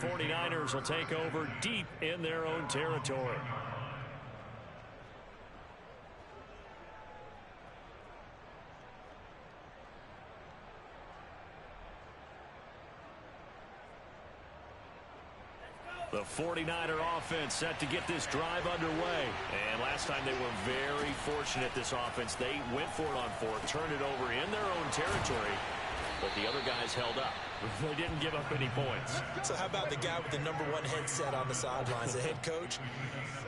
the 49ers will take over deep in their own territory. The 49er offense set to get this drive underway. And last time they were very fortunate, this offense. They went for it on fourth, turned it over in their own territory, but the other guys held up. They didn't give up any points. So how about the guy with the #1 headset on the sidelines, the head coach?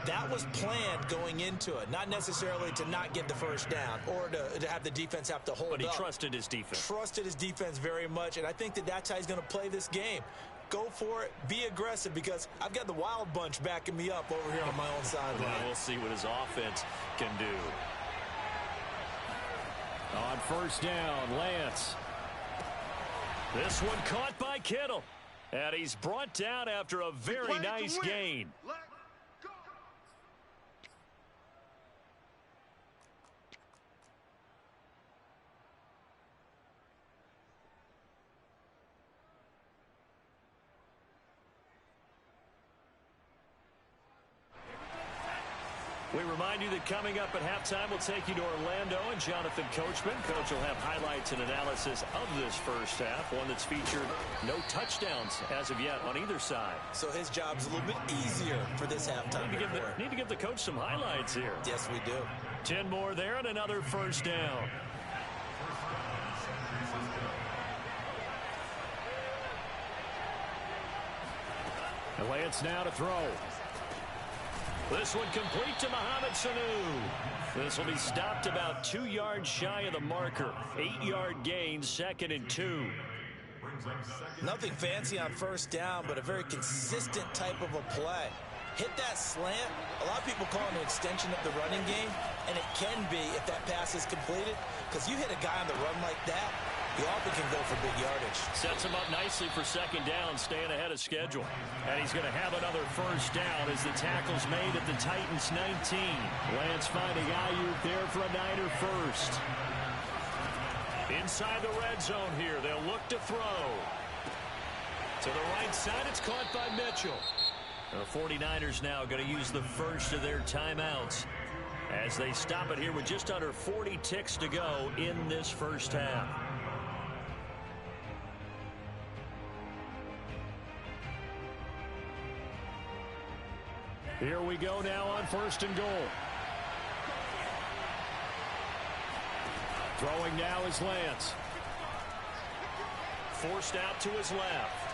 That was planned going into it, not necessarily to not get the first down or to have the defense have to hold up. But he trusted his defense. Trusted his defense very much, and I think that's how he's going to play this game. Go for it. Be aggressive, because I've got the wild bunch backing me up over here on my own sideline. We'll see what his offense can do. On first down, Lance. This one caught by Kittle. And he's brought down after a very nice gain. We remind you that coming up at halftime, we'll take you to Orlando and Jonathan Coachman. Coach will have highlights and analysis of this first half, one that's featured no touchdowns as of yet on either side. So his job's a little bit easier for this halftime. Need to give the coach some highlights here. Yes, we do. 10 more there and another first down. And Lance now to throw. This one complete to Mohamed Sanu. This will be stopped about 2 yards shy of the marker. 8-yard gain, 2nd and 2. Nothing fancy on first down, but a very consistent type of a play. Hit that slant. A lot of people call it an extension of the running game, and it can be if that pass is completed, because you hit a guy on the run like that, you often can go for big yardage. Sets him up nicely for 2nd down, staying ahead of schedule. And he's going to have another first down as the tackle's made at the Titans' 19. Lance finding Ayuk there for a Niner first. Inside the red zone here, they'll look to throw. To the right side, it's caught by Mitchell. The 49ers now going to use the first of their timeouts as they stop it here with just under 40 ticks to go in this first half. Here we go now on 1st and goal. Throwing now is Lance. Forced out to his left.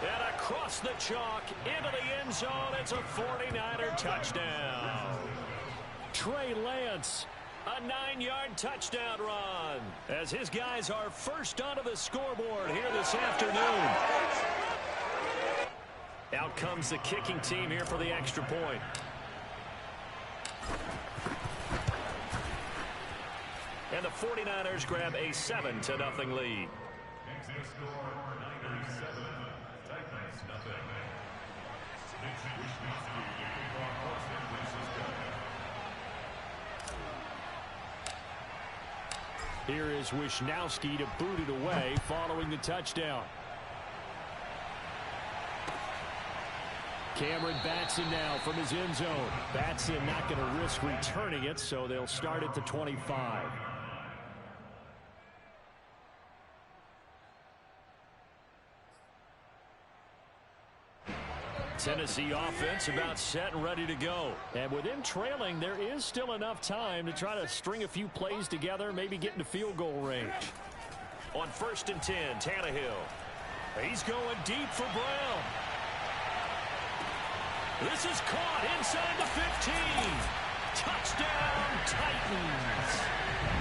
And across the chalk into the end zone. It's a 49er touchdown. Trey Lance. A 9-yard touchdown run as his guys are first onto the scoreboard here this afternoon. Out comes the kicking team here for the extra point. And the 49ers grab a 7-0 lead. Here is Wisnowski to boot it away following the touchdown. Cameron Batson now from his end zone. Batson not going to risk returning it, so they'll start at the 25. Tennessee offense about set and ready to go. And with him trailing, there is still enough time to try to string a few plays together, maybe get into field goal range. On 1st and 10, Tannehill. He's going deep for Brown. This is caught inside the 15. Touchdown, Titans.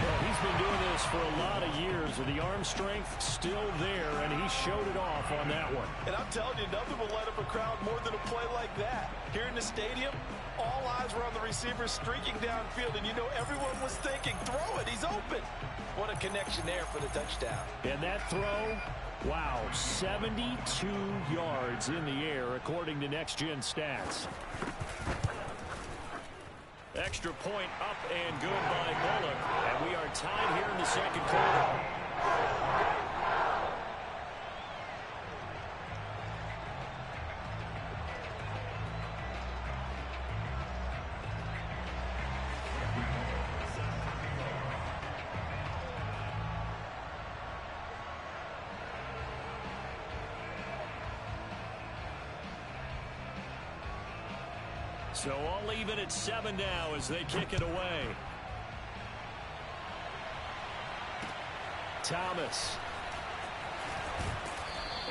Well, he's been doing this for a lot of years with the arm strength still there, and he showed it off on that one. And I'm telling you, nothing will light up a crowd more than a play like that. Here in the stadium, all eyes were on the receiver streaking downfield, and you know everyone was thinking, throw it, he's open. What a connection there for the touchdown. And that throw, wow, 72 yards in the air, according to Next Gen Stats. Extra point up and good by Bullock. And we are tied here in the second quarter. So all even at 7 now as they kick it away. Thomas.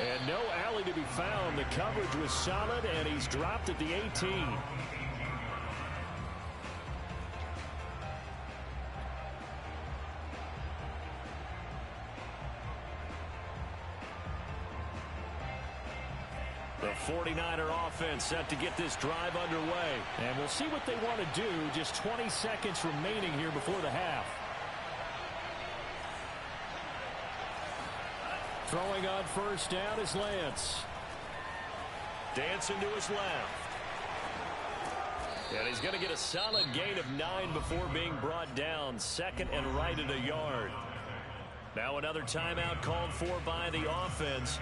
And no alley to be found. The coverage was solid, and he's dropped at the 18. The 49er offense set to get this drive underway. And we'll see what they want to do. Just 20 seconds remaining here before the half. Throwing on first down is Lance. Dancing to his left. And he's going to get a solid gain of 9 before being brought down. Second and right at a yard. Now another timeout called for by the offense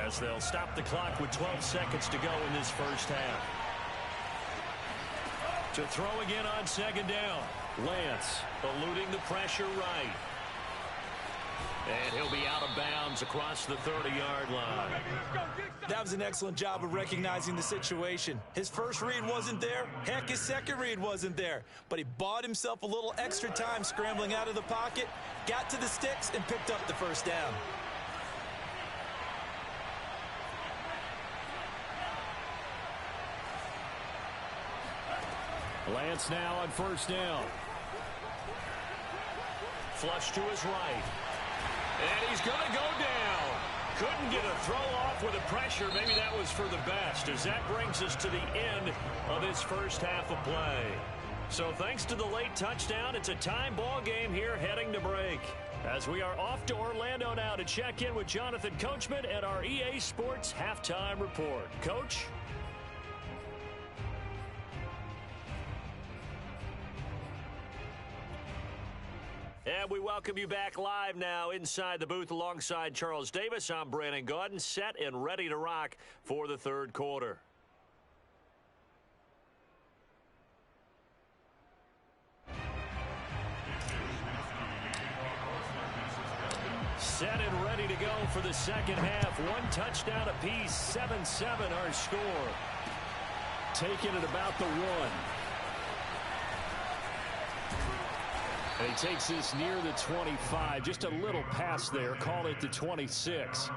as they'll stop the clock with 12 seconds to go in this first half. To throw again on second down. Lance eluding the pressure right. And he'll be out of bounds across the 30-yard line. That was an excellent job of recognizing the situation. His first read wasn't there. Heck, his second read wasn't there. But he bought himself a little extra time scrambling out of the pocket, got to the sticks, and picked up the first down. Lance now on first down. Flush to his right. And he's going to go down. Couldn't get a throw off with the pressure. Maybe that was for the best, as that brings us to the end of this first half of play. So thanks to the late touchdown, it's a time ball game here heading to break. As we are off to Orlando now to check in with Jonathan Coachman and our EA Sports Halftime Report. Coach? And we welcome you back live now inside the booth alongside Charles Davis. I'm Brandon Gaudin, set and ready to rock for the third quarter. Set and ready to go for the second half. One touchdown apiece, 7-7 our score. Taking it about the 1. And he takes this near the 25. Just a little pass there. Call it the 26.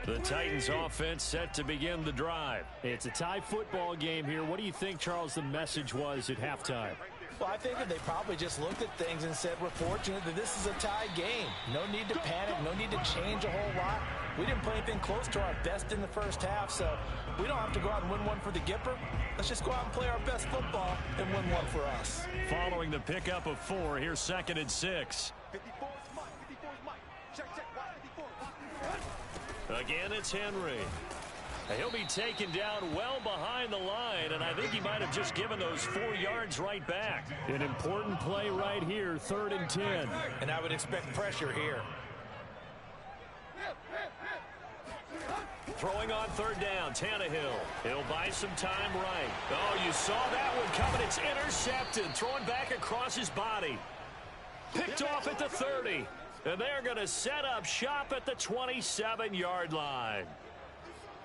The Titans offense set to begin the drive. It's a tie football game here. What do you think, Charles, the message was at halftime? Well, I think that they probably just looked at things and said, we're fortunate that this is a tie game. No need to panic, no need to change a whole lot. We didn't play anything close to our best in the first half, so we don't have to go out and win one for the Gipper. Let's just go out and play our best football and win one for us. Following the pickup of 4, here's 2nd and 6. Again, it's Henry. He'll be taken down well behind the line, and I think he might have just given those 4 yards right back. An important play right here, 3rd and 10. And I would expect pressure here. Throwing on 3rd down, Tannehill. He'll buy some time right. Oh, you saw that one coming. It's intercepted. Throwing back across his body. Picked off at the 30. And they're going to set up shop at the 27-yard line.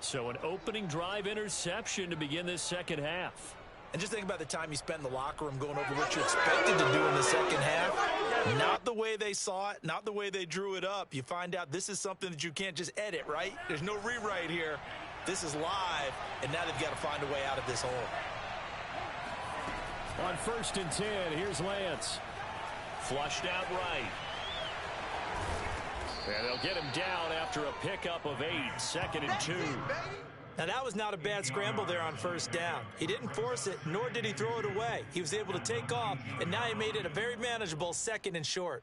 So an opening drive interception to begin this second half. And just think about the time you spent in the locker room going over what you expected to do in the second half. Not the way they saw it, not the way they drew it up. You find out this is something that you can't just edit, right? There's no rewrite here. This is live, and now they've got to find a way out of this hole. On 1st and 10, here's Lance. Flushed out right. And they'll get him down after a pickup of 8, 2nd and 2. Now, that was not a bad scramble there on 1st down. He didn't force it, nor did he throw it away. He was able to take off, and now he made it a very manageable 2nd and short.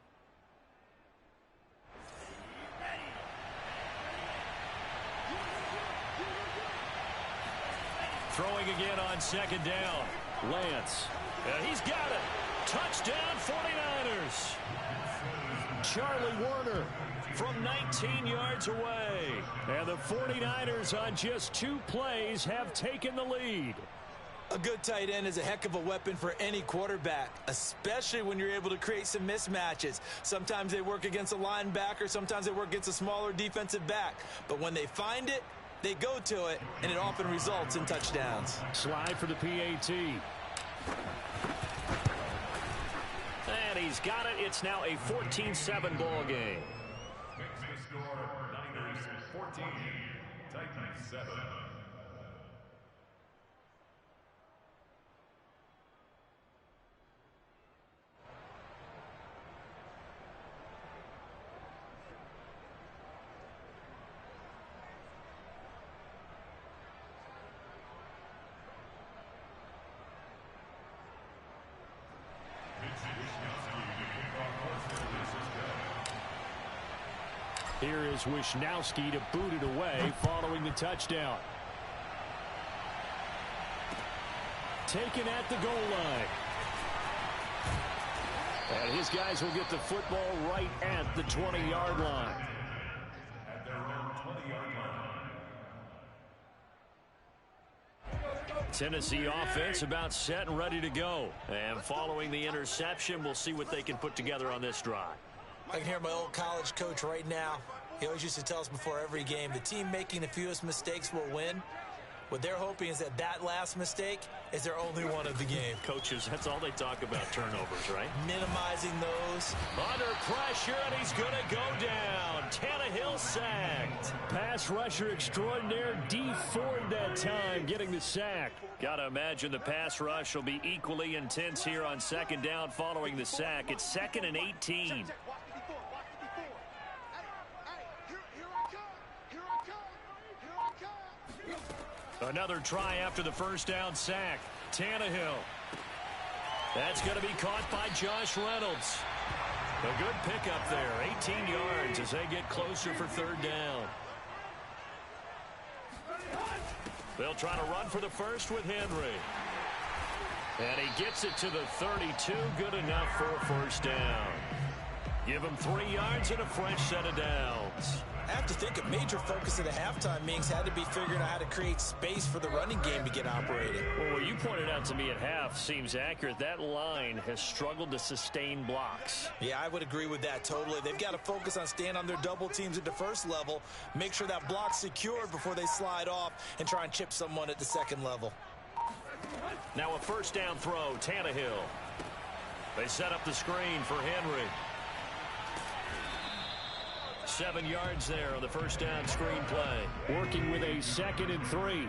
Throwing again on 2nd down. Lance. And he's got it. Touchdown 49ers. Charlie Warner from 19 yards away. And the 49ers on just 2 plays have taken the lead. A good tight end is a heck of a weapon for any quarterback, especially when you're able to create some mismatches. Sometimes they work against a linebacker, sometimes they work against a smaller defensive back. But when they find it, they go to it, and it often results in touchdowns. Slide for the PAT. And he's got it. It's now a 14-7 ball game. Makes the score Niners 14, Titans 7. Here is Wisnowski to boot it away following the touchdown. Taken at the goal line. And his guys will get the football right at the 20-yard line. At their own 20-yard line. Tennessee offense about set and ready to go. And following the interception, we'll see what they can put together on this drive. I can hear my old college coach right now. He always used to tell us before every game, the team making the fewest mistakes will win. What they're hoping is that last mistake is their only one of the game. Coaches, that's all they talk about, turnovers, right? Minimizing those. Under pressure, and he's going to go down. Tannehill sacked. Pass rusher extraordinaire, D Ford that time, getting the sack. Got to imagine the pass rush will be equally intense here on second down following the sack. It's 2nd and 18. Another try after the first down sack. Tannehill. That's going to be caught by Josh Reynolds. A good pickup there. 18 yards as they get closer for third down. They'll try to run for the first with Henry. And he gets it to the 32. Good enough for a first down. Give him 3 yards and a fresh set of downs. I have to think a major focus of the halftime meetings had to be figuring out how to create space for the running game to get operating. Well, what you pointed out to me at half seems accurate. That line has struggled to sustain blocks. Yeah, I would agree with that totally. They've got to focus on staying on their double teams at the first level, make sure that block's secured before they slide off and try and chip someone at the second level. Now a first down throw, Tannehill. They set up the screen for Henry. 7 yards there on the first down screen play. Working with a 2nd and 3.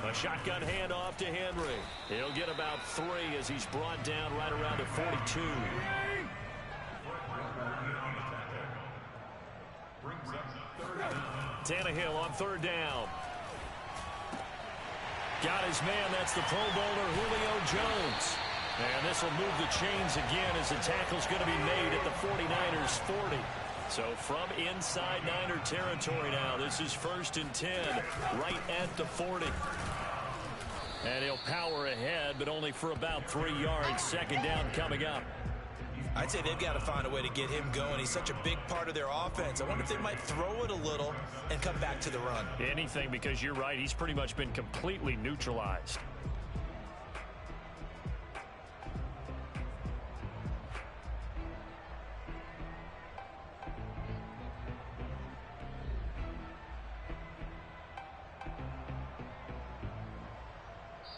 A shotgun handoff to Henry. He'll get about 3 as he's brought down right around the 42. Tannehill on third down. Got his man. That's the Pro Bowler Julio Jones. And this will move the chains again as the tackle's going to be made at the 49ers 40. So from inside Niner territory now, this is 1st and 10, right at the 40. And he'll power ahead, but only for about 3 yards. Second down coming up. I'd say they've got to find a way to get him going. He's such a big part of their offense. I wonder if they might throw it a little and come back to the run. Anything, because you're right, he's pretty much been completely neutralized.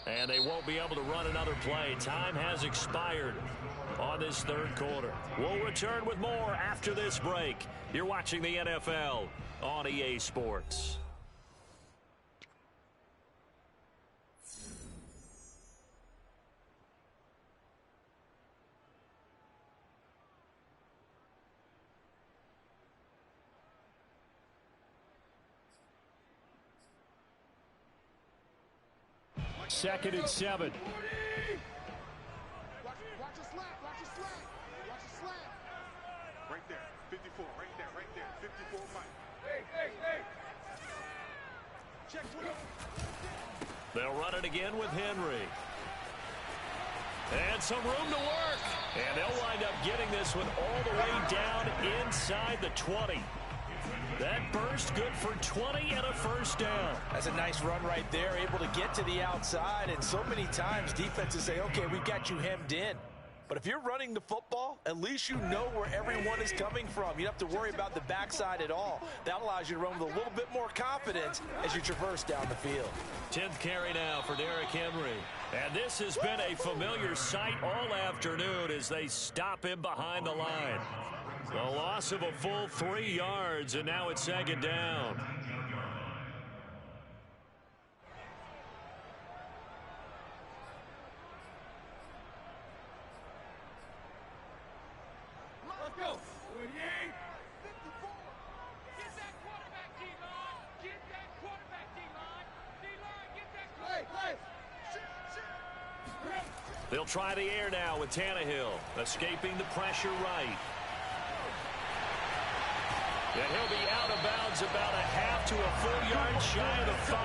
And they won't be able to run another play. Time has expired on this third quarter. We'll return with more after this break. You're watching the NFL on EA Sports. Second and 7. Watch your slap. Watch your slap. Right there. 54. Right there. 54 Mike. Hey. Check one. They'll run it again with Henry. And some room to work. And they'll wind up getting this one all the way down inside the 20. That burst good for 20 and a first down. That's a nice run right there, able to get to the outside. And so many times defenses say, okay, we've got you hemmed in. But if you're running the football, at least you know where everyone is coming from. You don't have to worry about the backside at all. That allows you to run with a little bit more confidence as you traverse down the field. 10th carry now for Derrick Henry. And this has been a familiar sight all afternoon as they stop him behind the line. The loss of a full 3 yards, and now it's 2nd down. Let's go. 28. 54. Get that quarterback, D-line. Get that quarterback, D-line. D-line, get that quarterback. They'll try the air now with Tannehill, escaping the pressure right. And he'll be out of bounds about a half to a full yard shy of the 5.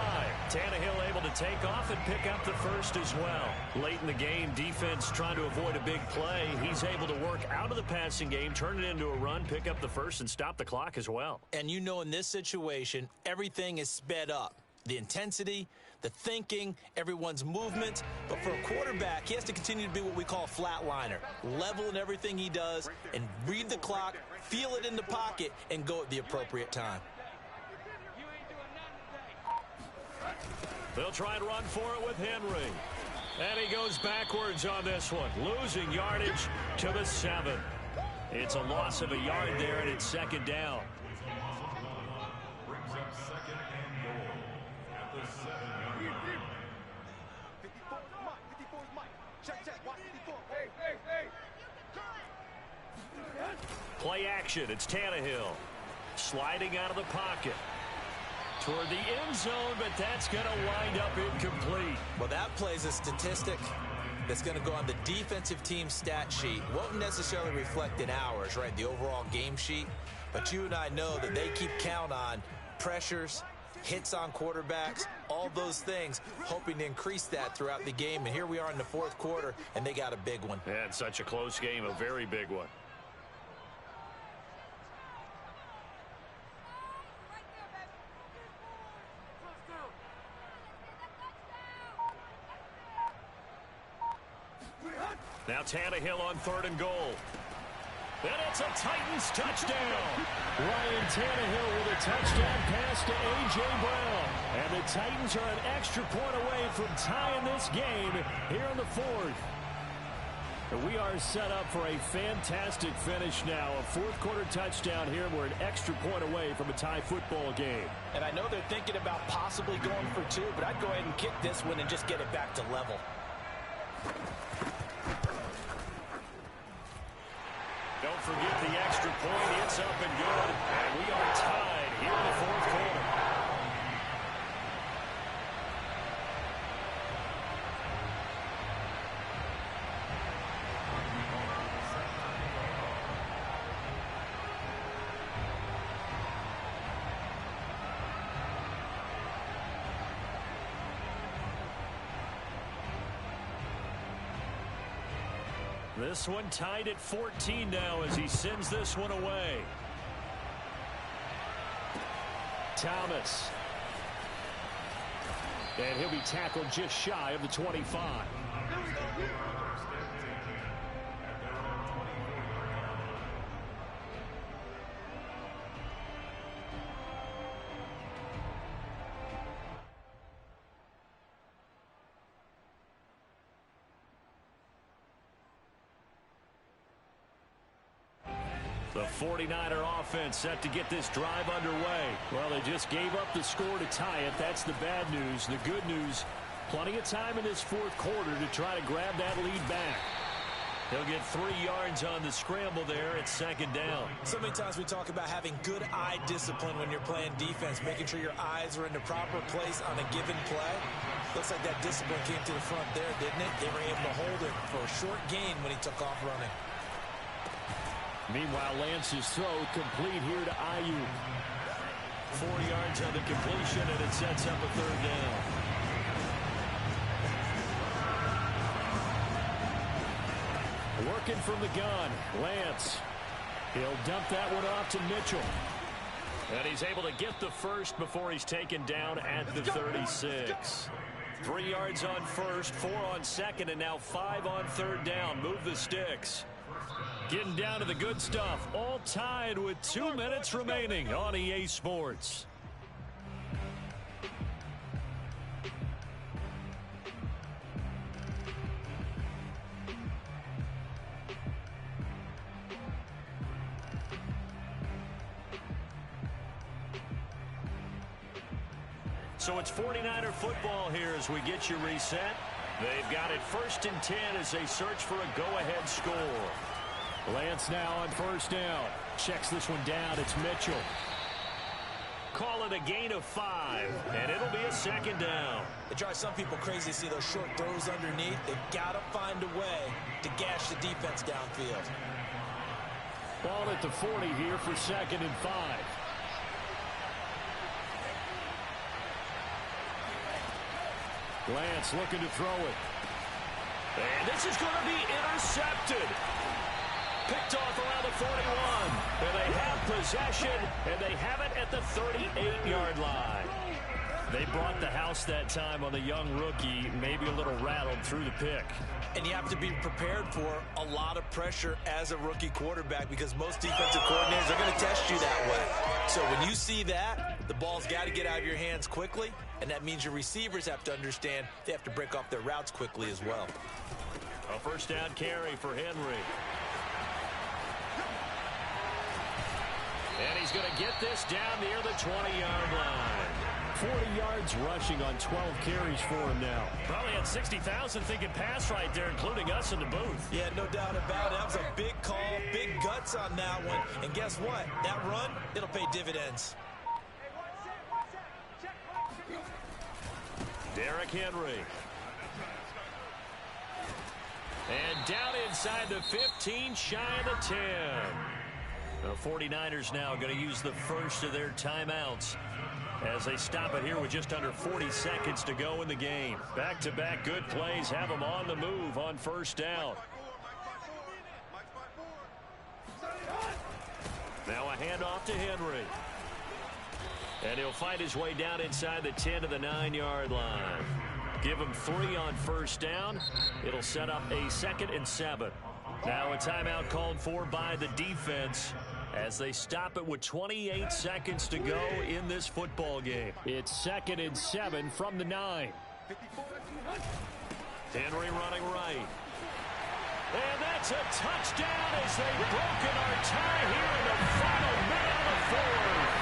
Tannehill able to take off and pick up the first as well. Late in the game, defense trying to avoid a big play. He's able to work out of the passing game, turn it into a run, pick up the first, and stop the clock as well. And you know in this situation, everything is sped up. The intensity, the thinking, everyone's movement. But for a quarterback, he has to continue to be what we call a flatliner. Level in everything he does and read the clock, feel it in the pocket, and go at the appropriate time. You ain't doing nothing today. They'll try and run for it with Henry. And he goes backwards on this one, losing yardage to the 7. It's a loss of a yard there, and it's 2nd down. Brings up 2nd and goal at the 7-yard line. 54 is Mike. 54 is Mike. Check. Watch 54. Hey. Play action. It's Tannehill sliding out of the pocket toward the end zone, but that's going to wind up incomplete. Well, that plays a statistic that's going to go on the defensive team stat sheet. Won't necessarily reflect in ours, right, the overall game sheet. But you and I know that they keep count on pressures, hits on quarterbacks, all those things, hoping to increase that throughout the game. And here we are in the 4th quarter, and they got a big one. And such a close game, a very big one. Now Tannehill on 3rd and goal. And it's a Titans touchdown. Ryan Tannehill with a touchdown pass to A.J. Brown. And the Titans are an extra point away from tying this game here in the 4th. And we are set up for a fantastic finish now. A 4th quarter touchdown here. We're an extra point away from a tie football game. And I know they're thinking about possibly going for 2, but I'd go ahead and kick this one and just get it back to level. Don't forget the extra point. It's up and good. And we are tied here in the 4th quarter. This one tied at 14 now as he sends this one away. Thomas. And he'll be tackled just shy of the 25. The 49er offense set to get this drive underway. Well, they just gave up the score to tie it. That's the bad news. The good news, plenty of time in this 4th quarter to try to grab that lead back. He'll get 3 yards on the scramble there. It's 2nd down. So many times we talk about having good eye discipline when you're playing defense, making sure your eyes are in the proper place on a given play. Looks like that discipline came to the front there, didn't it? They were able to hold it for a short gain when he took off running. Meanwhile, Lance's throw complete here to Ayuk. 4 yards on the completion, and it sets up a 3rd down. Working from the gun, Lance. He'll dump that one off to Mitchell. And he's able to get the first before he's taken down at the 36. 3 yards on first, 4 on second, and now 5 on third down. Move the sticks. Getting down to the good stuff. All tied with 2 minutes remaining on EA Sports. So it's 49er football here as we get you reset. They've got it 1st and 10 as they search for a go-ahead score. Lance now on first down. Checks this one down. It's Mitchell. Call it a gain of 5, and it'll be a 2nd down. It drives some people crazy to see those short throws underneath. They've got to find a way to gash the defense downfield. Ball at the 40 here for 2nd and 5. Lance looking to throw it. And this is going to be intercepted. Picked off around the 41. And they have possession, and they have it at the 38-yard line. They brought the house that time on the young rookie, maybe a little rattled through the pick. And you have to be prepared for a lot of pressure as a rookie quarterback because most defensive coordinators are going to test you that way. So when you see that, the ball's got to get out of your hands quickly, and that means your receivers have to understand they have to break off their routes quickly as well. A 1st down carry for Henry. And he's going to get this down near the 20-yard line. 40 yards rushing on 12 carries for him now. Probably had 60,000 thinking pass right there, including us in the booth. Yeah, no doubt about it. That was a big call, big guts on that one. And guess what? That run, it'll pay dividends. Derrick Henry. And down inside the 15, shy of the 10. The 49ers now going to use the first of their timeouts as they stop it here with just under 40 seconds to go in the game. Back-to-back good plays have them on the move on 1st down. Now a handoff to Henry. And he'll fight his way down inside the 10 to the 9-yard line. Give him 3 on 1st down. It'll set up a 2nd and 7. Now a timeout called for by the defense as they stop it with 28 seconds to go in this football game. It's 2nd and 7 from the 9. Henry running right. And that's a touchdown as they've broken our tie here in the final minute of the 4th.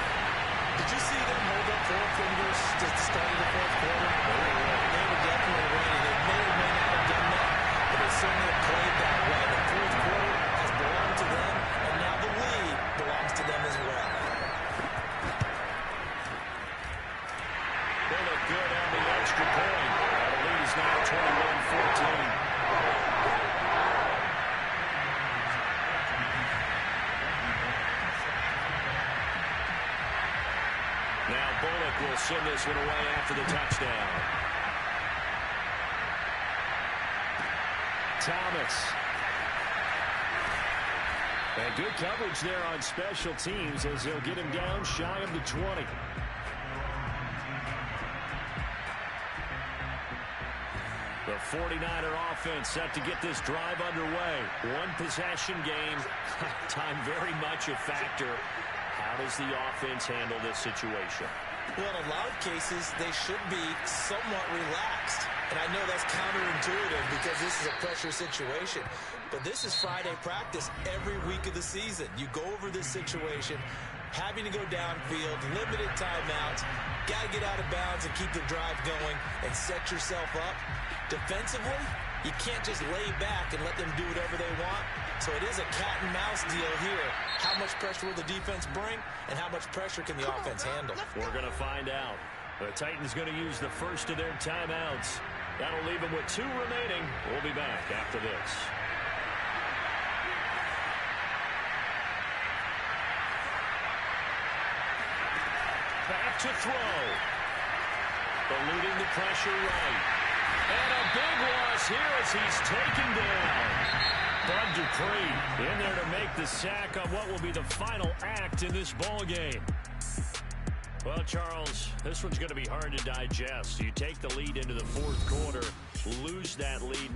Did you see them hold up 4 fingers at the start of the 4th quarter? They were definitely ready. They may or may not have done that, but they certainly have played that way. The 4th quarter has belonged to them, and now the lead belongs to them as well. They look good on the extra point. The lead is now 21-14. Now Bullock will send this one away after the touchdown. Thomas. And good coverage there on special teams as they'll get him down shy of the 20. The 49er offense set to get this drive underway. One possession game. Time very much a factor. How does the offense handle this situation? Well, in a lot of cases, they should be somewhat relaxed. And I know that's counterintuitive because this is a pressure situation. But this is Friday practice every week of the season. You go over this situation, having to go downfield, limited timeouts, got to get out of bounds and keep the drive going and set yourself up. Defensively, you can't just lay back and let them do whatever they want. So it is a cat and mouse deal here. How much pressure will the defense bring, and how much pressure can the offense handle? We're going to find out. The Titans going to use the first of their timeouts. That'll leave them with 2 remaining. We'll be back after this. Back to throw. Eluding the pressure right. And a big loss here as he's taken down. Bud Dupree in there to make the sack on what will be the final act in this ball game. Well, Charles, this one's going to be hard to digest. You take the lead into the fourth quarter, lose that lead